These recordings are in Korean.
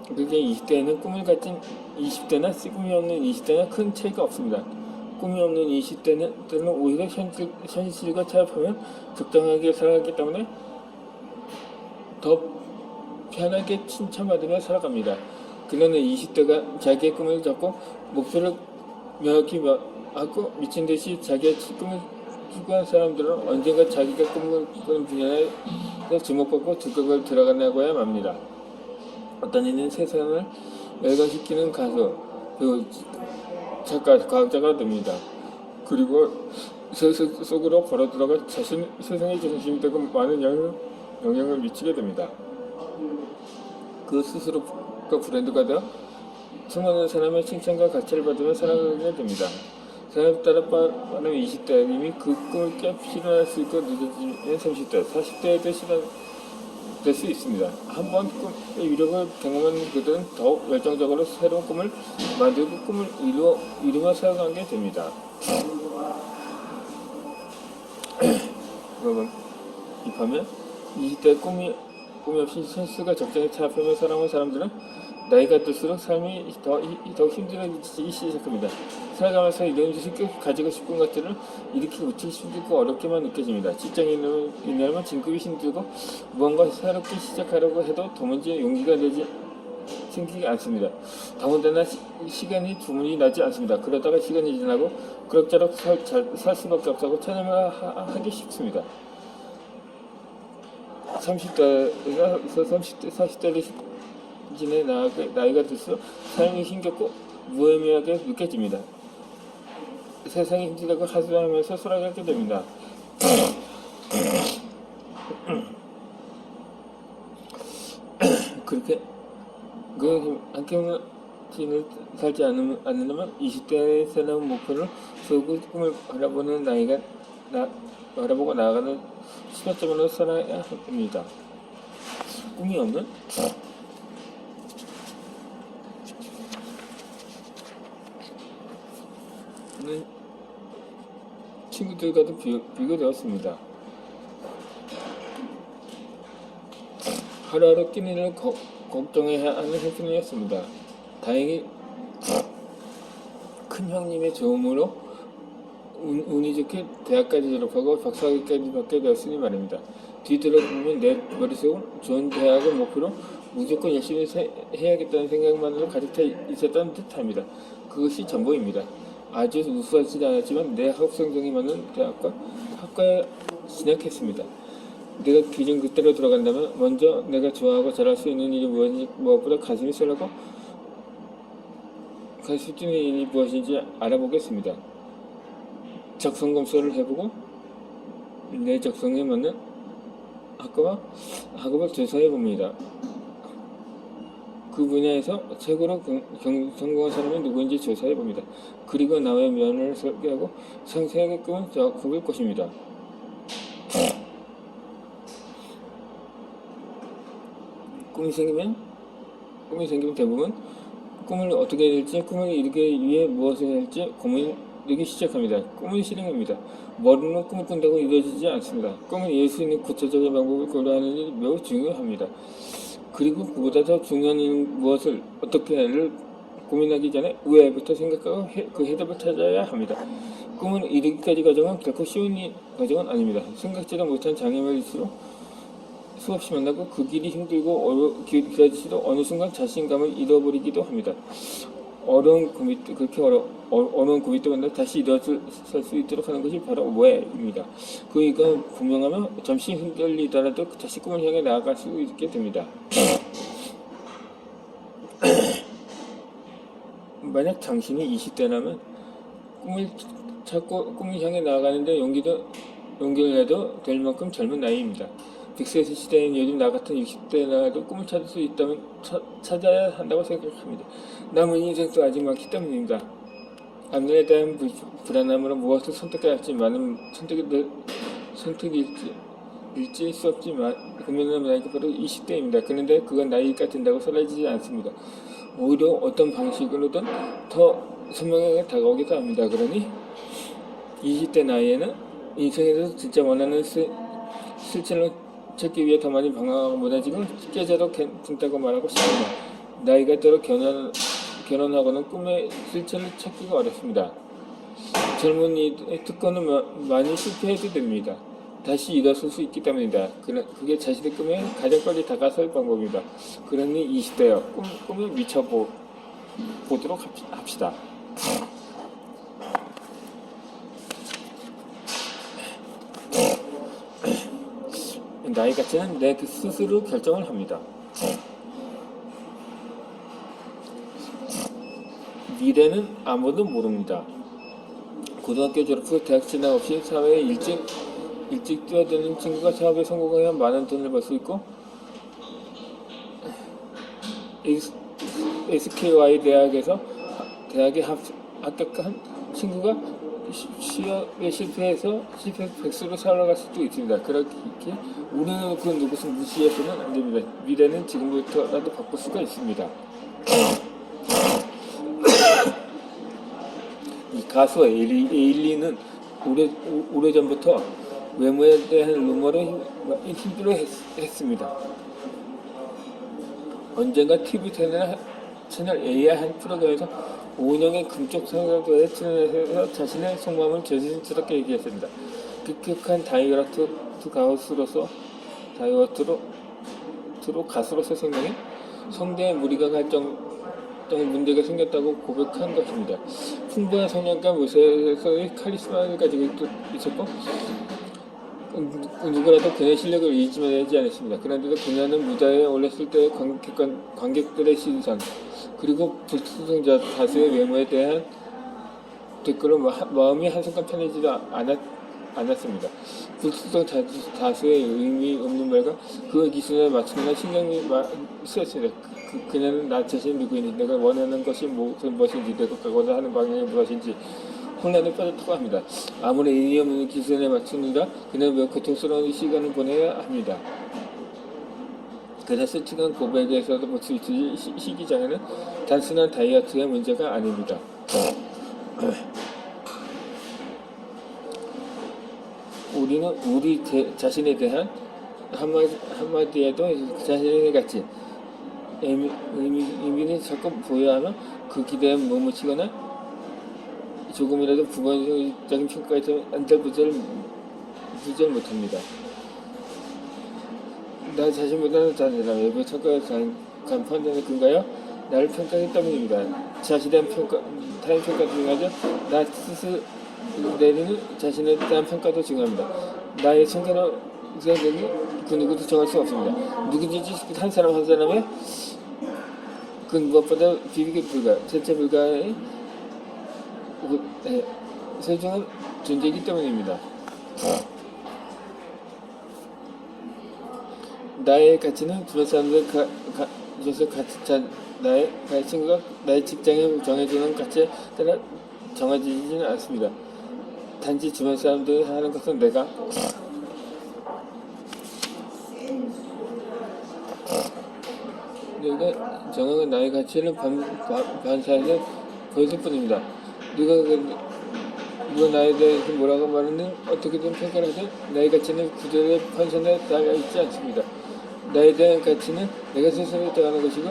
그게 20대에는 꿈을 가진 20대나 꿈이 없는 20대나 큰 차이가 없습니다. 꿈이 없는 20대는 오히려 현실과 타협하면 적당하게 살아가기 때문에 더 편하게 칭찬받으며 살아갑니다. 그러나 20대가 자기의 꿈을 잡고 목표를 명확히 하고 미친 듯이 자기의 꿈을 추구한 사람들은 언젠가 자기가 꿈을 꾸는 분야에 주목받고 적극을 들어가나고야 맙니다. 어떤 이는 세상을 열광시키는 가수, 배우, 작가, 과학자가 됩니다. 그리고 속으로 걸어 들어가 세상의 중심이 되고 많은 영향을 미치게 됩니다. 그 스스로가 브랜드가 되어 수많은 사람의 칭찬과 가치를 받으며 살아가게 됩니다. 사람에 따라 빠른 20대 이미 그 꿈을 깨 실현할 수 있고 늦어지면 30대, 40대에도 실현될 수 있습니다. 한번 꿈의 위력을 경험한 그들은 더욱 열정적으로 새로운 꿈을 만들고 꿈을 이루며 살아가게 됩니다. 여러분, 이 반면 20대 꿈이 없이 현실과 적정히 타협하며 살아온 사람들은 나이가 들수록 삶이 더 힘들어지기 시작합니다. 살아가면서 이런 쉽게 가지고 싶은 것들을 이렇게 붙이기 힘들고 어렵게만 느껴집니다. 직장에 있는 진급이 힘들고 무언가 새롭게 시작하려고 해도 도무지 용기가 생기지 않습니다. 더군다나 시간이 주문이 나지 않습니다. 그러다가 시간이 지나고 그럭저럭 살 수밖에 없다고 체념을 하기 쉽습니다. 30대에서 30대, 40대를 지내 나이가 들수록 삶이 힘겹고 무의미하게 느껴집니다. 세상이 힘들다고 하소연하면서 살아가게 됩니다. 그렇게 한평생을 살지 않으려면 20대의 새로운 목표를 세우고 꿈을 바라보고 나아가는 시간점으로 살아야 합니다. 꿈이 없는 친구들과도 비교되었습니다. 하루하루 끼니를 걱정해야 하는 형편이었습니다. 다행히 큰 형님의 도움으로 운이 좋게 대학까지 졸업하고 박사학위까지 받게 되었으니 말입니다. 뒤돌아보면 내 머릿속은 좋은 대학을 목표로 무조건 열심히 해야겠다는 생각만으로 가득 차 있었던 듯합니다. 그것이 전부입니다. 아주 우수하지 않았지만 내 학업 성적이 맞는 학과에 진학했습니다. 내가 기준 그대로 들어간다면 먼저 내가 좋아하고 잘할 수 있는 일이 무엇보다 가슴이 설레고 갈 수 있는 일이 무엇인지 알아보겠습니다. 적성 검사를 해보고 내 적성에 맞는 학과와 학업을 조사해봅니다. 그 분야에서 최고로 성공한 사람이 누구인지 조사해봅니다. 그리고 나의 면을 설계하고 상세하게 꿈을 작업할 것입니다. 꿈이 생기면 대부분 꿈을 어떻게 해야 될지, 꿈을 이루기 위해 무엇을 해야 할지 고민되기 시작합니다. 꿈은 실행입니다. 머리로는 꿈을 꾼다고 이루어지지 않습니다. 꿈을 이룰 수 있는 구체적인 방법을 고려하는 일이 매우 중요합니다. 그리고 그보다 더 중요한 일은 무엇을 어떻게 해를 고민하기 전에 왜부터 생각하고 그 해답을 찾아야 합니다. 꿈을 이루기까지 과정은 결코 쉬운 과정은 아닙니다. 생각지도 못한 장애물일수록 수없이 만나고 그 길이 힘들고 길어지시도 어느 순간 자신감을 잃어버리기도 합니다. 어려운 고민 때문에 다시 일어설 수 있도록 하는 것이 바로 왜입니다. 그 이유가 분명하면 잠시 흔들리더라도 다시 꿈을 향해 나아갈 수 있게 됩니다. 만약 당신이 20대라면 꿈을 찾고 꿈을 향해 나아가는데 용기를 내도 될 만큼 젊은 나이입니다. 100세 시대인 요즘 나 같은 60대라도 꿈을 찾을 수 있다면 찾아야 한다고 생각합니다. 남은 인생도 아직 많기 때문입니다. 앞날에 대한 불안함으로 무엇을 선택해야 할지 많은 선택일지 수 없지만 고민하는 나이가 바로 20대입니다. 그런데 그건 나이가 든다고 사라지지 않습니다. 오히려 어떤 방식으로든 더 선명하게 다가오기도 합니다. 그러니 20대 나이에는 인생에서 진짜 원하는 실천을 찾기 위해 더 많이 방황하고 무너지고 깨져도 괜찮다고 말하고 싶습니다. 나이가 들어 결혼하고는 꿈의 실체를 찾기가 어렵습니다. 젊은이의 특권은 많이 실패해도 됩니다. 다시 일어설 수 있기 때문이다. 그게 자신의 꿈에 가장 빨리 다가설 방법입니다. 그러니 20대여 꿈에 미쳐보도록 합시다. 나이 가치는 내 스스로 결정을 합니다. 미래는 아무도 모릅니다. 고등학교 졸업 후 대학 진학 없이 사회에 일찍 뛰어드는 친구가 사업에 성공하여 많은 돈을 벌 수 있고, SKY 대학에 합격한 친구가 취업에 실패해서 백수로 살아갈 수도 있습니다. 그렇게 우리는 그 누구를 무시해서는 안 됩니다. 미래는 지금부터라도 바꿀 수가 있습니다. 이 가수 에일리는 오래전부터 외모에 대한 루머로 힘들어했습니다. 언젠가 TV 채널 A의 한 프로그램에서 오은영의 금쪽 성형외과에 출연해서 자신의 속마음을 조심스럽게 얘기했습니다. 급격한 다이어트 가수로서 생명에 성대에 무리가 갈 정도의 문제가 생겼다고 고백한 것입니다. 풍부한 성량과 무쇠에서의 카리스마를 가지고 있었고, 누구라도 그의 실력을 잊지 않았습니다. 그런데도 그녀는 무대에 올랐을 때 관객들의 시선, 그리고 불특정자 다수의 외모에 대한 댓글로 마음이 한순간 편해지지 않았습니다. 불특정 다수의 의미 없는 말과 그 기준에 맞추느라 신경이 쓰였습니다. 그녀는 나 자신이 누구인지, 내가 원하는 것이 무엇인지, 내가 가고자 하는 방향이 무엇인지 혼란에 빠졌다고 합니다. 아무리 의미 없는 기준에 맞추느라 그녀는 매우 고통스러운 시간을 보내야 합니다. 그녀 솔직한 고백에서도 볼 수 있듯이 시기장애는 단순한 다이어트의 문제가 아닙니다. 우리는 우리 자신에 대한 한마디에도 자신의 가치, 의미를 자꾸 보여야 하며 그 기대에 머무치거나 조금이라도 부정적인 평가에 안절부절 못합니다. 나 자신보다는 다른 사람, 외부 평가에 간 판단을 근거하여 나를 평가하기 때문입니다. 자신에 대한 타인 평가도 중요하죠. 나 스스로 내리는 자신에 대한 평가도 중요합니다. 나의 성격이 그 누구도 정할 수 없습니다. 누구든지 한 사람의 그 무엇보다 비비기 절제 불가의 소중한 존재이기 때문입니다. 나의 가치는 주변 사람들 나의 친구가 나의 직장에 정해주는 가치에 따라 정해지지는 않습니다. 단지 주변 사람들이 하는 것은 내가 정하는 나의 가치를 반사해서 보여줄 뿐입니다. 누가 나에 대해서 뭐라고 말하는 어떻게든 평가를 하든 나의 가치는 그들의 판단에 따라 있지 않습니다. 나에 대한 가치는 내가 스스로 정하는 것이고,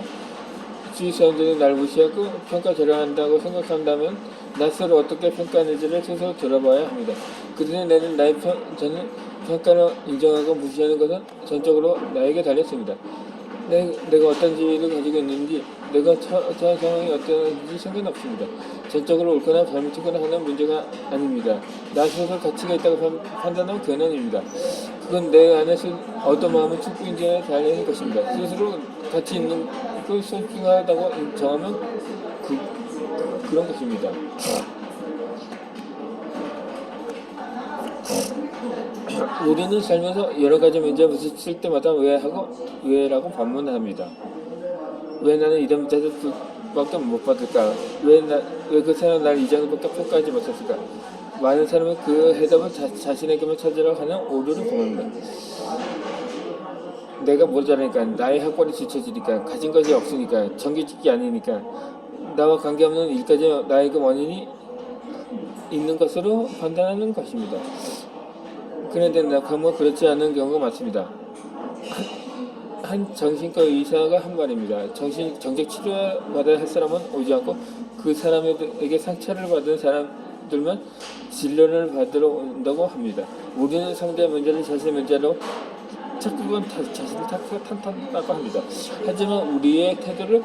주위 사람들이 날 무시하고 평가절하한다고 생각한다면 나 스스로 어떻게 평가하는지를 스스로 들어봐야 합니다. 그들이 내는 저는 평가를 인정하고 무시하는 것은 전적으로 나에게 달렸습니다. 내가 어떤 지위를 가지고 있는지, 내가 처한 상황이 어떤지 상관없습니다. 전적으로 옳거나 잘못이거나 하는 문제가 아닙니다. 나 스스로 가치가 있다고 판단하면 괜한입니다. 그건 내 안에서 어떤 마음을 품고 있는지에 달리는 것입니다. 스스로 가치 있는 걸 소중하다고 정하면 그런 것입니다. 우리는 살면서 여러 가지 문제가 부딪힐 때마다 왜라고 반문합니다. 왜 나는 이런 문제밖에 못 받을까? 왜 그 사람은 날 이전밖에 평가하지 못했을까? 많은 사람은 그 해답을 자신에게만 찾으려고 하는 오류를 범합니다. 내가 모자라니까, 나의 학벌이 뒤처지니까, 가진 것이 없으니까, 정규직이 아니니까, 나와 관계없는 일까지 나에게 원인이 있는 것으로 판단하는 것입니다. 그런데 그렇지 않은 경우가 많습니다. 한 정신과 의사가 한 말입니다. 정책 치료 받아야 할 사람은 오지 않고 그 사람에게 상처를 받은 사람들만 진료를 받으러 온다고 합니다. 우리는 상대의 문제를 자신의 문제로 자꾸만 자신을 탓한다고 합니다. 하지만 우리의 태도를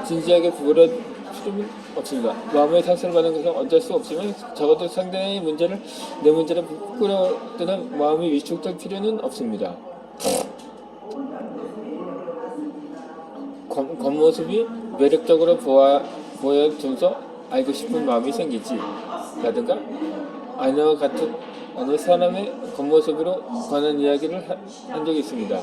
진지하게 구부려 필요는 없습니다. 마음의 상처를 받는 것은 어쩔 수 없지만 적어도 상대의 문제를 내 문제를 부끄러워하는 마음이 위축될 필요는 없습니다. 겉모습이 매력적으로 보여주면서 알고 싶은 마음이 생기지 라든가 아내와 같은 어느 사람의 겉모습으로 관한 이야기를 한 적이 있습니다.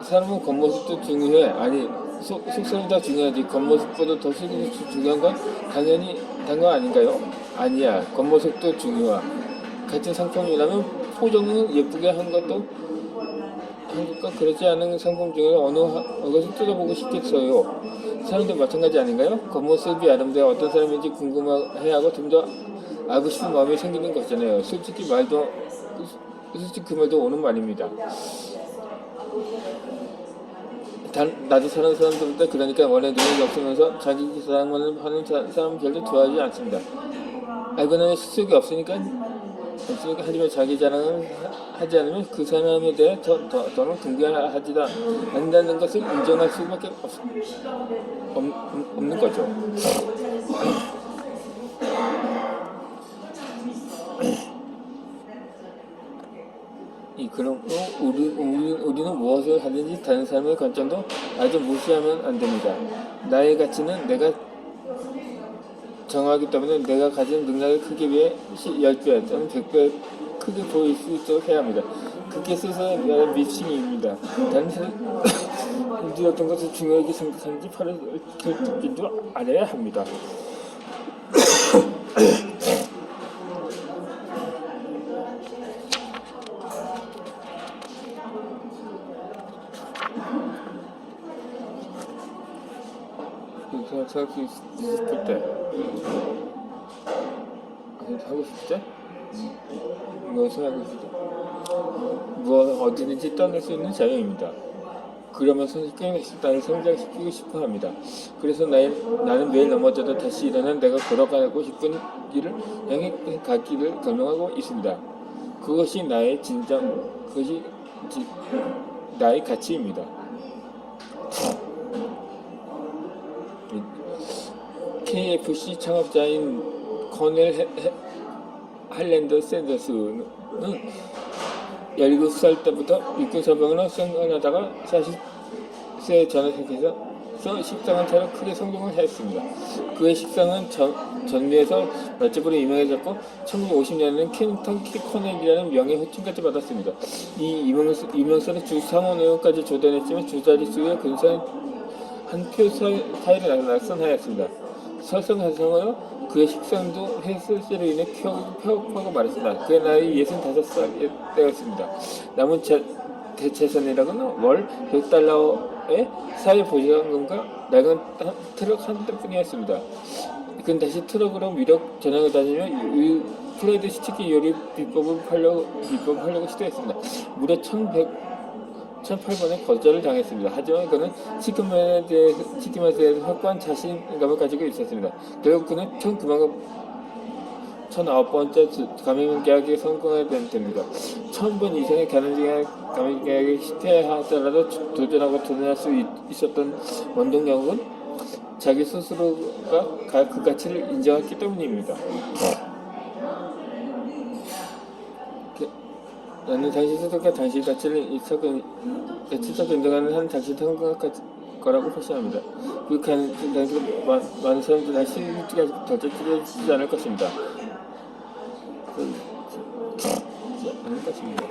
사람은 겉모습도 중요해. 아니 속성이 더 중요하지. 겉모습보다 더 중요한 건 당연 아닌가요? 아니야. 겉모습도 중요하. 같은 상품이라면 포장은 예쁘게 한 것과 그렇지 않은 상품 중에 어느 것을 뜯어보고 싶겠어요. 사람도 마찬가지 아닌가요? 겉모습이 아름다워 어떤 사람인지 궁금해하고 좀 더 알고 싶은 마음이 생기는 것이잖아요. 솔직히 그 말도 오는 말입니다. 나도 사는 사람들보다 그러니까 원래 능력이 없으면서 자기 자랑만 하는 사람 별로 좋아하지 않습니다. 알고는 실속이 없으니까 하지만 자기 자랑을 하지 않으면 그 사람에 대해 더는 궁금해하지도 않는다는 것을 인정할 수밖에 없는 거죠. 그럼 우리는 무엇을 하든지 다른 사람의 관점도 아주 무시하면 안 됩니다. 나의 가치는 내가 정하기 때문에 내가 가진 능력의 크기에 비해 10배 또는 100배 크게 보일 수 있도록 해야 합니다. 그게 스스로에 대한 미싱입니다. 다른 사람들이 어떤 것을 중요하게 생각하는지 바로 결정된 줄 알아야 합니다. 생각할 수 있을 때 하고 싶을 때 무엇을 하고 싶을 때 어디든지 떠날 수 있는 자유입니다. 그러면서 끊임없이 나를 성장시키고 싶어 합니다. 그래서 나는 매일 넘어져도 다시 일어나 내가 걸어가고 싶은 길을 향해 가기를 결명하고 있습니다. 그것이 나의 나의 가치입니다. KFC 창업자인 커넬 할랜더 샌더스는 17살 때부터 육군사병으로 생활하다가 40세 전역해서 식당을 차려 크게 성공을 했습니다. 그의 식당은 전미에서 맛집으로 유명해졌고 1950년에는 켄터키 커넬이라는 명예 호칭까지 받았습니다. 이 유명세는 주 상원의원까지 조단했지만 주 자릿수의 근사한 한 표 사이를 낙선하였습니다. 설성한성으로 그의 식상도 헬스제로 인해 펴고 말했습니다. 그의 나이 65살 때였습니다. 남은 대체선이라고는 월 $100의 사회보장금과 낡은 트럭 한 대뿐이었습니다. 그는 다시 트럭으로 미력 전향을 다니며 프라이드 치킨 요리 비법을 하려고 시도했습니다. 무려 1008번의 거절을 당했습니다. 하지만 그는 치킨 맛에 대해서 확고한 자신감을 가지고 있었습니다. 결국 그는 1009번째 가맹 계약에 성공하게 됩니다. 1000번 이상의 가맹 계약에 실패하더라도 도전할 수 있었던 원동력은 자기 스스로가 그 가치를 인정했기 때문입니다. 나는 당신 스스로가 당신 가치를 인정하는 한 당신 성공할 거라고 확신합니다. 그 가능성은 많은 사람들이 다시 결정되지 않을 것입니다. 않을 것입니다.